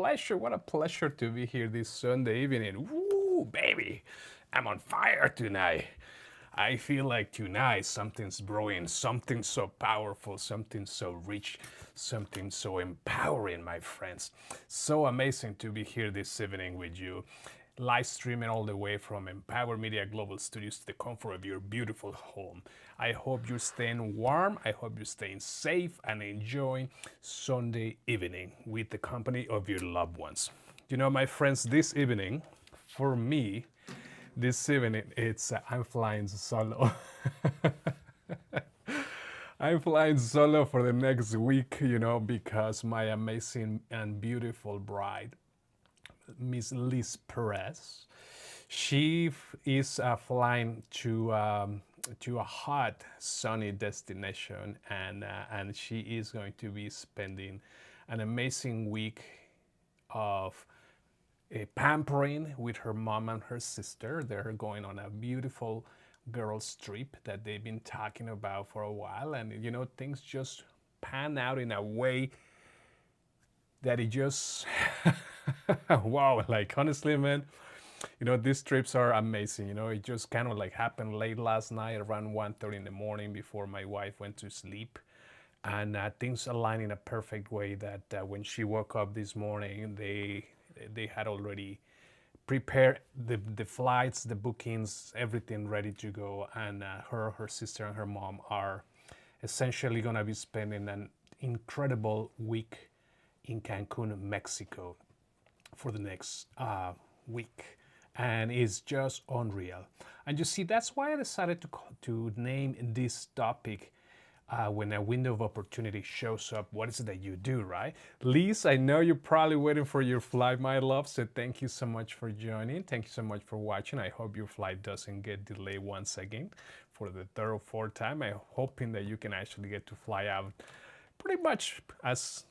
What a pleasure to be here this Sunday evening. Woo, baby, I'm on fire tonight. I feel like tonight something's brewing, something so powerful, something so rich, something so empowering, my friends. So amazing to be here this evening with you, live streaming all the way from Empower Media Global Studios to the comfort of your beautiful home. I hope you're staying warm, I hope you're staying safe and enjoying Sunday evening with the company of your loved ones. You know, my friends, this evening, for me, this evening it's I'm flying solo. I'm flying solo for the next week, because my amazing and beautiful bride, Miss Liz Perez, she is flying to a hot, sunny destination, and she is going to be spending an amazing week of pampering with her mom and her sister. They're going on a beautiful girls' trip that they've been talking about for a while, and things just pan out in a way that it just wow, like honestly, man, these trips are amazing. It just kind of like happened late last night around 1:30 in the morning before my wife went to sleep, and things aligned in a perfect way that when she woke up this morning, they had already prepared the flights, the bookings, everything ready to go, and her sister and her mom are essentially going to be spending an incredible week in Cancun, Mexico, for the next week, and it's just unreal. And you see, that's why I decided to name this topic. When a window of opportunity shows up, what is it that you do, right? Liz, I know you're probably waiting for your flight, my love, so thank you so much for joining. Thank you so much for watching. I hope your flight doesn't get delayed once again for the third or fourth time. I'm hoping that you can actually get to fly out pretty much as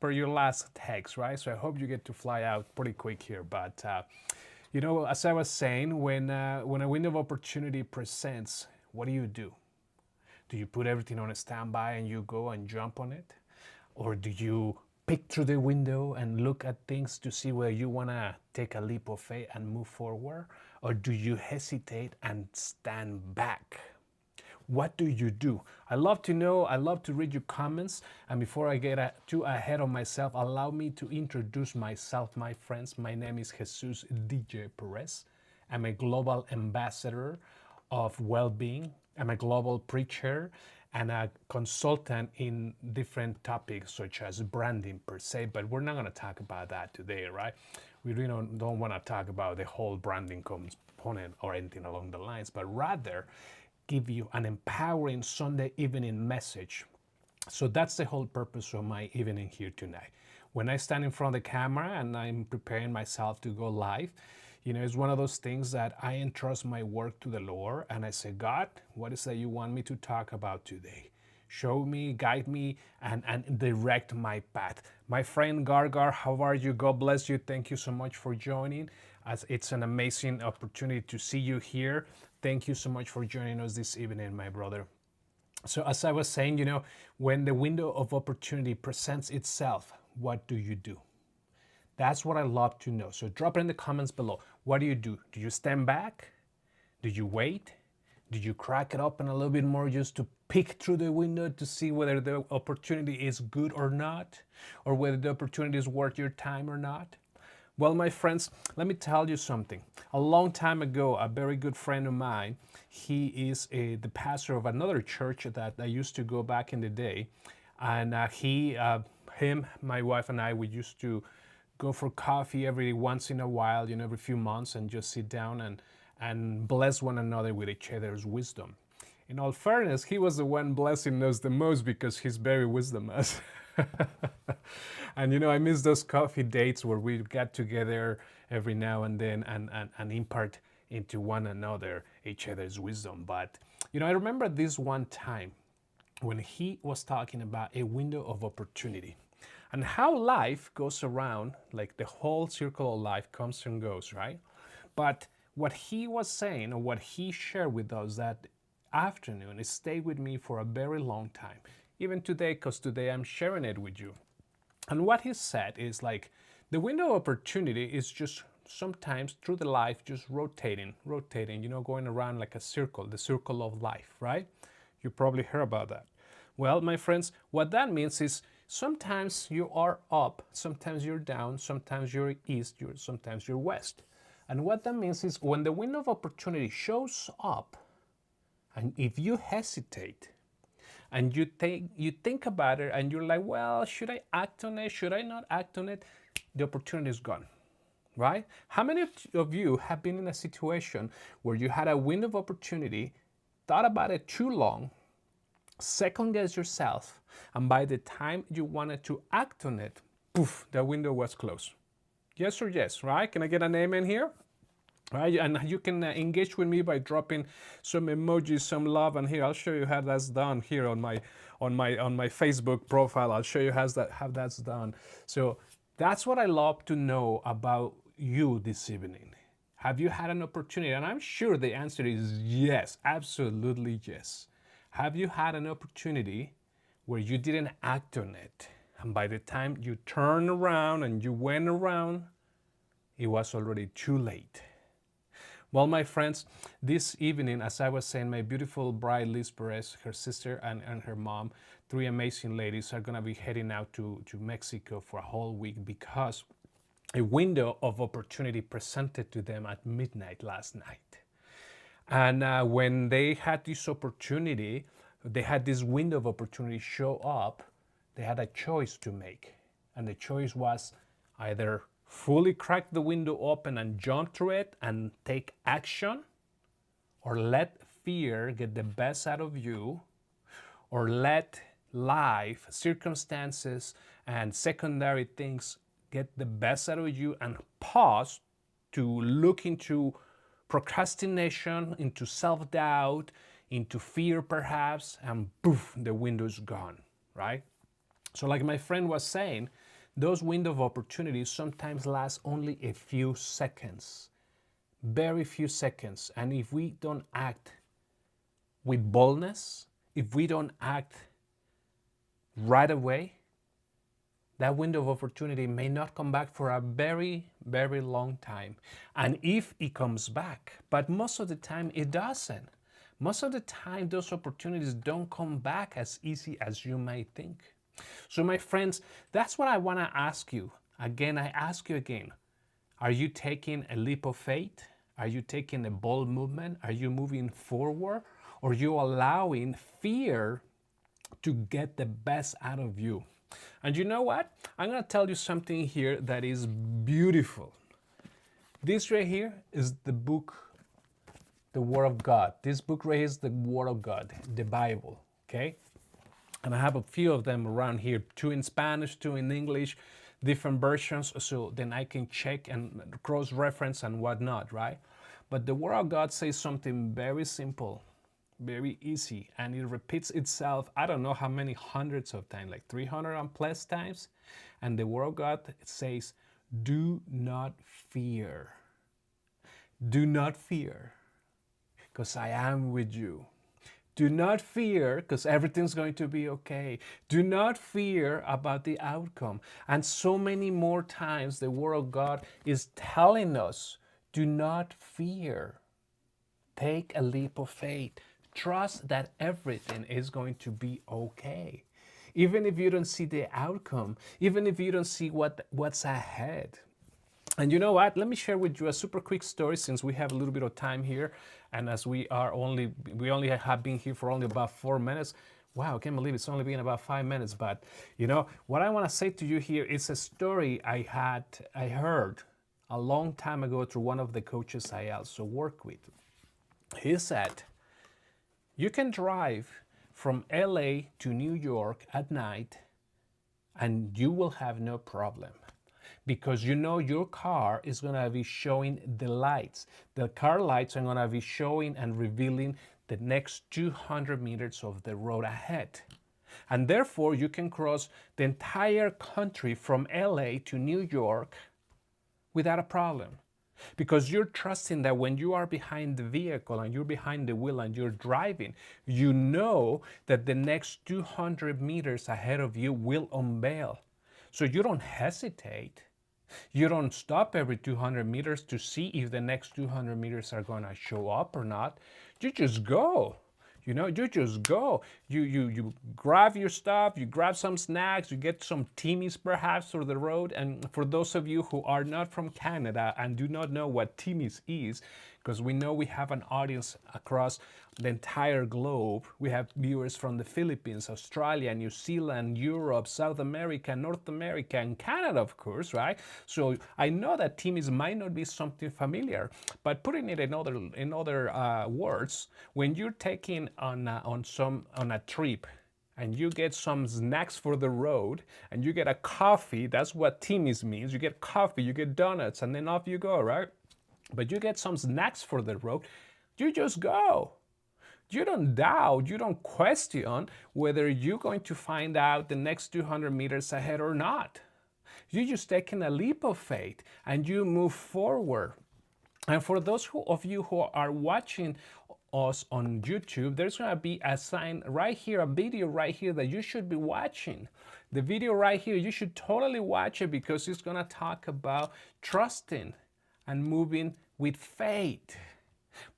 per your last text, right? So I hope you get to fly out pretty quick here. But as I was saying, when a window of opportunity presents, what do you do? Do you put everything on a standby and you go and jump on it? Or do you peek through the window and look at things to see where you want to take a leap of faith and move forward? Or do you hesitate and stand back? What do you do? I love to know. I love to read your comments. And before I get too ahead of myself, allow me to introduce myself, my friends. My name is Jesus DJ Perez. I'm a global ambassador of well-being. I'm a global preacher and a consultant in different topics such as branding per se, but we're not going to talk about that today, right? We really don't want to talk about the whole branding component or anything along the lines, but rather give you an empowering Sunday evening message. So that's the whole purpose of my evening here tonight. When I stand in front of the camera and I'm preparing myself to go live, it's one of those things that I entrust my work to the Lord and I say, God, what is that you want me to talk about today? Show me, guide me, and direct my path. My friend Gargar, how are you? God bless you. Thank you so much for joining. As it's an amazing opportunity to see you here. Thank you so much for joining us this evening, my brother. So as I was saying, when the window of opportunity presents itself, what do you do? That's what I love to know. So drop it in the comments below. What do you do? Do you stand back? Do you wait? Do you crack it open a little bit more just to peek through the window to see whether the opportunity is good or not? Or whether the opportunity is worth your time or not? Well, my friends, let me tell you something. A long time ago, a very good friend of mine, he is the pastor of another church that I used to go back in the day. And him, my wife and I, we used to go for coffee every once in a while, every few months, and just sit down and bless one another with each other's wisdom. In all fairness, he was the one blessing us the most because he's very wisdomous. And I miss those coffee dates where we get together every now and then and impart into one another each other's wisdom. But I remember this one time when he was talking about a window of opportunity and how life goes around, like the whole circle of life comes and goes, right? But what he was saying, or what he shared with us that afternoon, it stayed with me for a very long time. Even today, because today I'm sharing it with you. And what he said is like, The window of opportunity is just sometimes through the life just rotating, going around like a circle, the circle of life, right? You probably heard about that. Well, my friends, what that means is sometimes you are up, sometimes you're down, sometimes you're east, sometimes you're west. And what that means is when the window of opportunity shows up, and if you hesitate, and you think about it and you're like, well, should I act on it? Should I not act on it? The opportunity is gone, right? How many of you have been in a situation where you had a window of opportunity, thought about it too long, second guess yourself, and by the time you wanted to act on it, poof, the window was closed? Yes or yes, right? Can I get an amen here? Right, and you can engage with me by dropping some emojis, some love, and here I'll show you how that's done here on my Facebook profile. I'll show you how that's done. So that's what I love to know about you this evening. Have you had an opportunity? And I'm sure the answer is yes, absolutely yes. Have you had an opportunity where you didn't act on it, and by the time you turned around and you went around, it was already too late? Well, my friends, this evening, as I was saying, my beautiful bride, Liz Perez, her sister, and her mom, three amazing ladies, are going to be heading out to Mexico for a whole week because a window of opportunity presented to them at midnight last night. And when they had this opportunity, they had this window of opportunity show up, they had a choice to make. And the choice was either fully crack the window open and jump through it and take action, or let fear get the best out of you, or let life, circumstances, and secondary things get the best out of you and pause to look into procrastination, into self-doubt, into fear perhaps, and poof, the window's gone, right? So like my friend was saying, those window of opportunities sometimes last only a few seconds, very few seconds. And if we don't act with boldness, if we don't act right away, that window of opportunity may not come back for a very, very long time. And if it comes back, but most of the time it doesn't. Most of the time, those opportunities don't come back as easy as you might think. So my friends, that's what I want to ask you. Again, I ask you again, are you taking a leap of faith? Are you taking a bold movement? Are you moving forward? Or are you allowing fear to get the best out of you? And you know what? I'm going to tell you something here that is beautiful. This right here is the book, the Word of God. This book right here is the Word of God, the Bible, okay? And I have a few of them around here, two in Spanish, two in English, different versions, so then I can check and cross-reference and whatnot, right? But the Word of God says something very simple, very easy, and it repeats itself, I don't know how many hundreds of times, like 300 and plus times. And the Word of God, it says, do not fear. Do not fear, because I am with you. Do not fear, because everything's going to be okay. Do not fear about the outcome. And so many more times the Word of God is telling us, do not fear. Take a leap of faith. Trust that everything is going to be okay. Even if you don't see the outcome, even if you don't see what's ahead. And you know what? Let me share with you a super quick story since we have a little bit of time here. And as we only have been here for only about 4 minutes. Wow, I can't believe it's only been about 5 minutes. But you know, what I want to say to you here is a story I heard a long time ago through one of the coaches I also work with. He said, you can drive from LA to New York at night and you will have no problem, because you know your car is going to be showing the lights. The car lights are going to be showing and revealing the next 200 meters of the road ahead. And therefore, you can cross the entire country from LA to New York without a problem. Because you're trusting that when you are behind the vehicle and you're behind the wheel and you're driving, you know that the next 200 meters ahead of you will unveil. So you don't hesitate. You don't stop every 200 meters to see if the next 200 meters are going to show up or not. You just go. You just go. You grab your stuff, you grab some snacks, you get some Timmy's perhaps for the road. And for those of you who are not from Canada and do not know what Timmy's is, because we know we have an audience across the entire globe. We have viewers from the Philippines, Australia, New Zealand, Europe, South America, North America, and Canada, of course, right? So I know that Timmy's might not be something familiar, but putting it in other words, when you're taking on a trip and you get some snacks for the road and you get a coffee, that's what Timmy's means. You get coffee, you get donuts, and then off you go, right? But you get some snacks for the road, you just go. You don't doubt, you don't question whether you're going to find out the next 200 meters ahead or not. You're just taking a leap of faith and you move forward. And for those of you who are watching us on YouTube, there's going to be a sign right here, a video right here that you should be watching. The video right here, you should totally watch it because it's going to talk about trusting and moving with faith.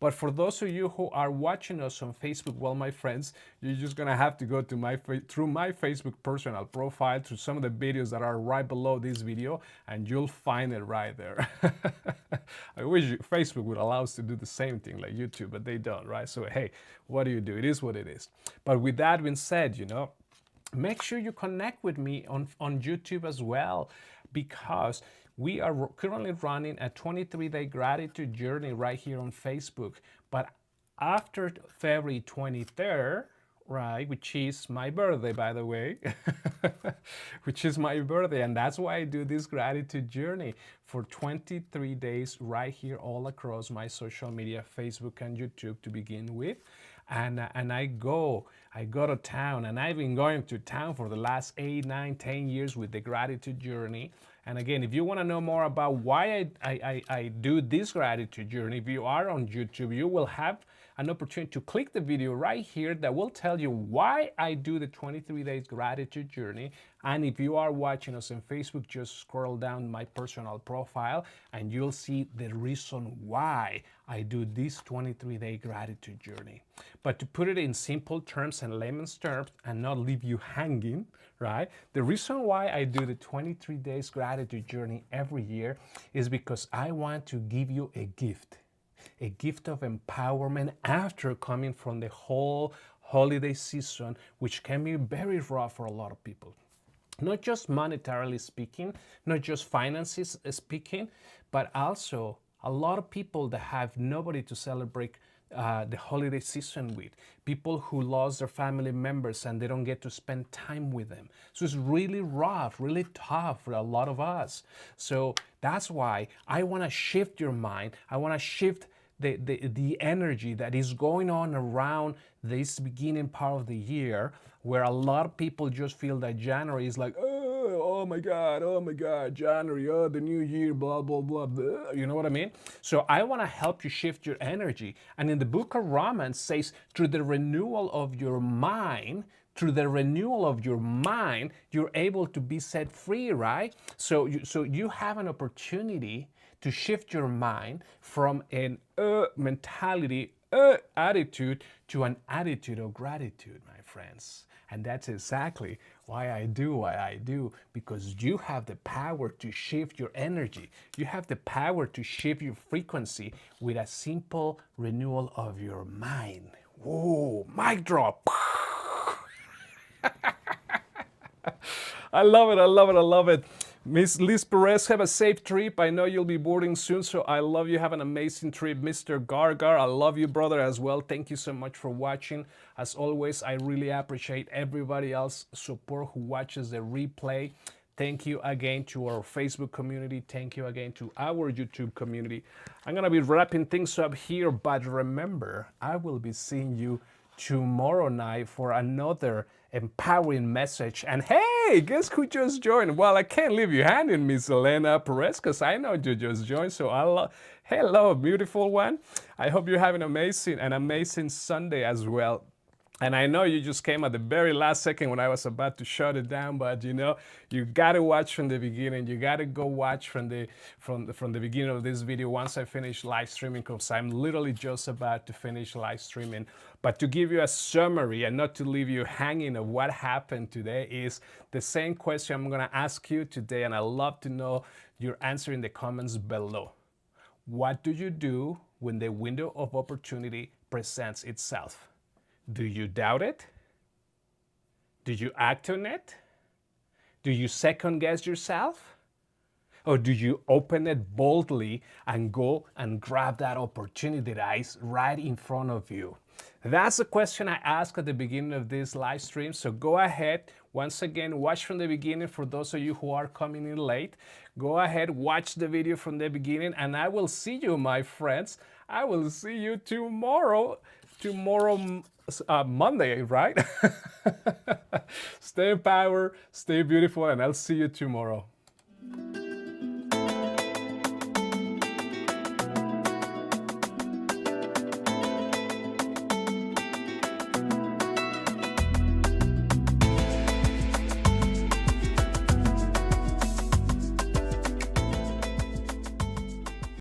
But for those of you who are watching us on Facebook, well, my friends, you're just gonna have to go to through my Facebook personal profile to some of the videos that are right below this video, and you'll find it right there. I wish Facebook would allow us to do the same thing like YouTube, but they don't, right? So hey, what do? It is what it is. But with that being said, make sure you connect with me on YouTube as well, because we are currently running a 23-day gratitude journey right here on Facebook. But after February 23rd, right, which is my birthday, by the way, which is my birthday, and that's why I do this gratitude journey for 23 days right here all across my social media, Facebook and YouTube to begin with. And I go to town, and I've been going to town for the last 8, 9, 10 years with the gratitude journey. And again, if you want to know more about why I do this gratitude journey, if you are on YouTube, you will have an opportunity to click the video right here that will tell you why I do the 23 days gratitude journey. And if you are watching us on Facebook, just scroll down my personal profile and you'll see the reason why I do this 23-day gratitude journey. But to put it in simple terms and layman's terms and not leave you hanging, right? The reason why I do the 23 days gratitude journey every year is because I want to give you a gift of empowerment after coming from the whole holiday season, which can be very rough for a lot of people. Not just monetarily speaking, not just finances speaking, but also a lot of people that have nobody to celebrate the holiday season with. People who lost their family members and they don't get to spend time with them. So it's really rough, really tough for a lot of us. So that's why I want to shift your mind. I want to shift the energy that is going on around this beginning part of the year, where a lot of people just feel that January is like, oh my God, January, oh, the new year, blah, blah, blah, blah. You know what I mean? So I want to help you shift your energy. And in the book of Romans says, through the renewal of your mind, you're able to be set free, right? So you have an opportunity to shift your mind from an mentality, attitude to an attitude of gratitude, my friends. And that's exactly why I do what I do, because you have the power to shift your energy. You have the power to shift your frequency with a simple renewal of your mind. Whoa, mic drop. I love it. Miss Liz Perez, have a safe trip. I know you'll be boarding soon, so I love you. Have an amazing trip. Mr. Gargar, I love you, brother, as well. Thank you so much for watching. As always, I really appreciate everybody else support who watches the replay. Thank you again to our Facebook community. Thank you again to our YouTube community. I'm going to be wrapping things up here, but remember, I will be seeing you tomorrow night for another empowering message. And hey, guess who just joined? Well, I can't leave you hanging, Miss Elena Perez, because I know you just joined. So hello, beautiful one. I hope you're having an amazing Sunday as well. And I know you just came at the very last second when I was about to shut it down, but you know, you gotta watch from the beginning. You gotta go watch from the beginning of this video once I finish live streaming, because I'm literally just about to finish live streaming. But to give you a summary and not to leave you hanging of what happened today is the same question I'm gonna ask you today, and I'd love to know your answer in the comments below. What do you do when the window of opportunity presents itself? Do you doubt it? Do you act on it? Do you second guess yourself? Or do you open it boldly and go and grab that opportunity that is right in front of you? That's the question I asked at the beginning of this live stream. So go ahead, once again, watch from the beginning for those of you who are coming in late. Go ahead, watch the video from the beginning, and I will see you, my friends. I will see you tomorrow. Monday, right? Stay in power, stay beautiful, and I'll see you tomorrow.